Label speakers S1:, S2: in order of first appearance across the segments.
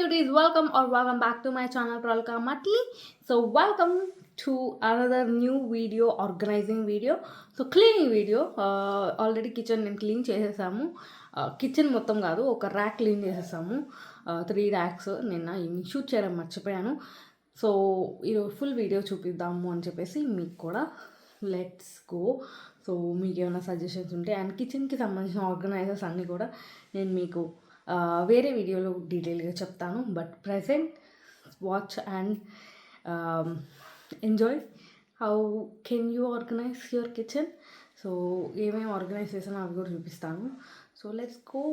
S1: beauties, welcome back to my channel Pravalikamatli. So welcome to another new video, organizing video. So cleaning video. Already kitchen నేను క్లీన్ చేసేసాము. కిచెన్ మొత్తం కాదు, ఒక rack clean చేసేసాము. 3 ర్యాక్స్ నిన్న షూట్ చేయడం మర్చిపోయాను. సో ఈరోజు ఫుల్ వీడియో చూపిద్దాము అని చెప్పేసి మీకు కూడా లెట్స్ గో. సో మీకు ఏమైనా సజెషన్స్ ఉంటే అండ్ కిచెన్కి సంబంధించిన ఆర్గనైజర్స్ అన్నీ కూడా నేను మీకు వేరే వీడియోలో డీటెయిల్గా చెప్తాను. But present watch and enjoy how can you organise your kitchen. So ఏమేమి ఆర్గనైజ్ చేసానో అవి కూడా చూపిస్తాను. So let's go.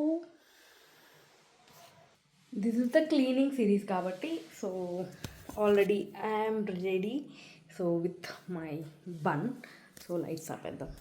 S1: This is the cleaning series కాబట్టి so already I'm ready. So with my bun. So lights ఆపేద్దాం.